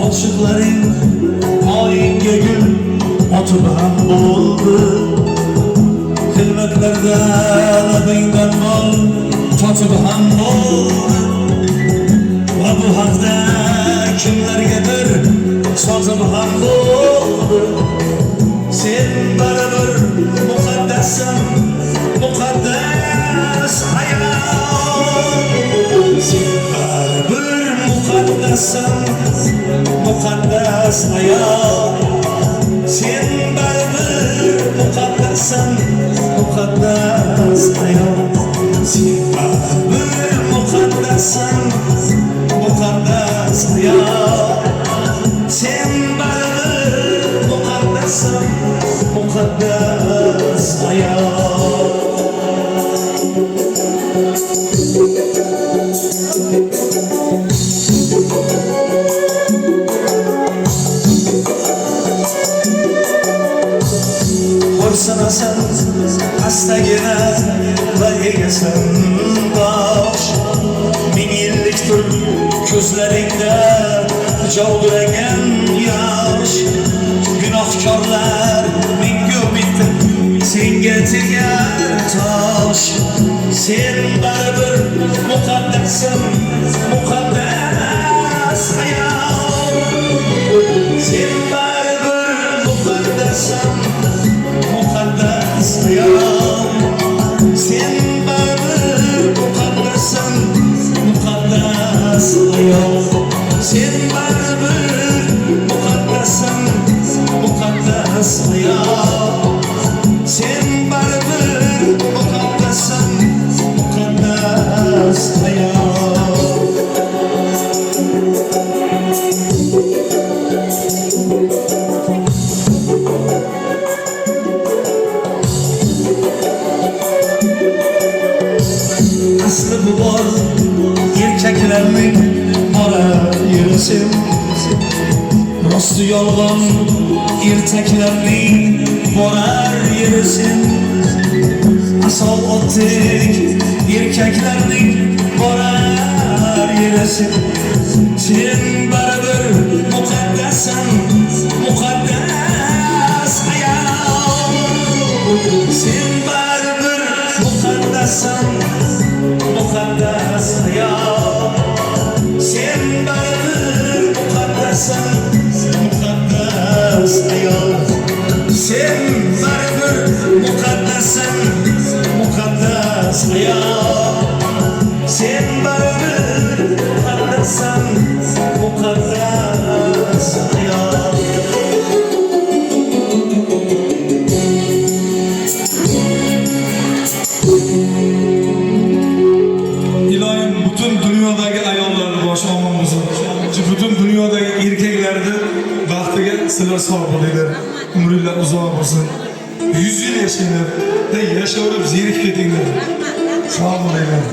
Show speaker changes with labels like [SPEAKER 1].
[SPEAKER 1] Aşıkların ayinge gül oturan oldu. Kılmetlerde labingden bol totuban oldu. Ve bu hakda kimlergedir sozuban oldu. Sen barabır mukaddesin, mukaddes hayat. Sen barabır mukaddesin, mukaddes hayat. Sen barabır mukaddesin, mukaddes hayat. Sen barabır mukaddesin, mukaddes hayat. Sen barabır mukaddesin, mukaddes hayat. Koysana sen hastagina ve egesin baş. Bin yilliktir gözlerinde cavduragan yaş. Günahkarlar mingu bitti senga tegar tosh. Sen baribir muqaddassin, muqaddas hayot. Sen baribir muqaddassin, muqaddas hayot. Sen baribir muqaddassin, muqaddas hayot. Sen baribir muqaddassin, muqaddas hayot. Sen baribir muqaddassin, muqaddas hayot. Aslı bu bor erkeklerning bora yürüsün. Rostu yolg'on erkeklerning borar yürüsün. Asal ottik erkeklerning borar yürüsün. Sen baribir muqaddassin, muqaddas hayot. Sen baribir muqaddassin, muqaddas hayot. Sen baribir muqaddassin, muqaddas hayot. Sen baribir muqaddassin, muqaddas hayot. Sen baribir muqaddassin, muqaddas hayot.
[SPEAKER 2] İlohim bütün dünyodagi ayollarni boshi omon bo'lsin. Bütün dünyodagi erkaklarni baxtiga sizlar sog' bo'linglar. Umringlar uzoq bo'lsin. 100 yil yashanglar. Yashaverib zerikib ketinglar. Sog' bo'linglar.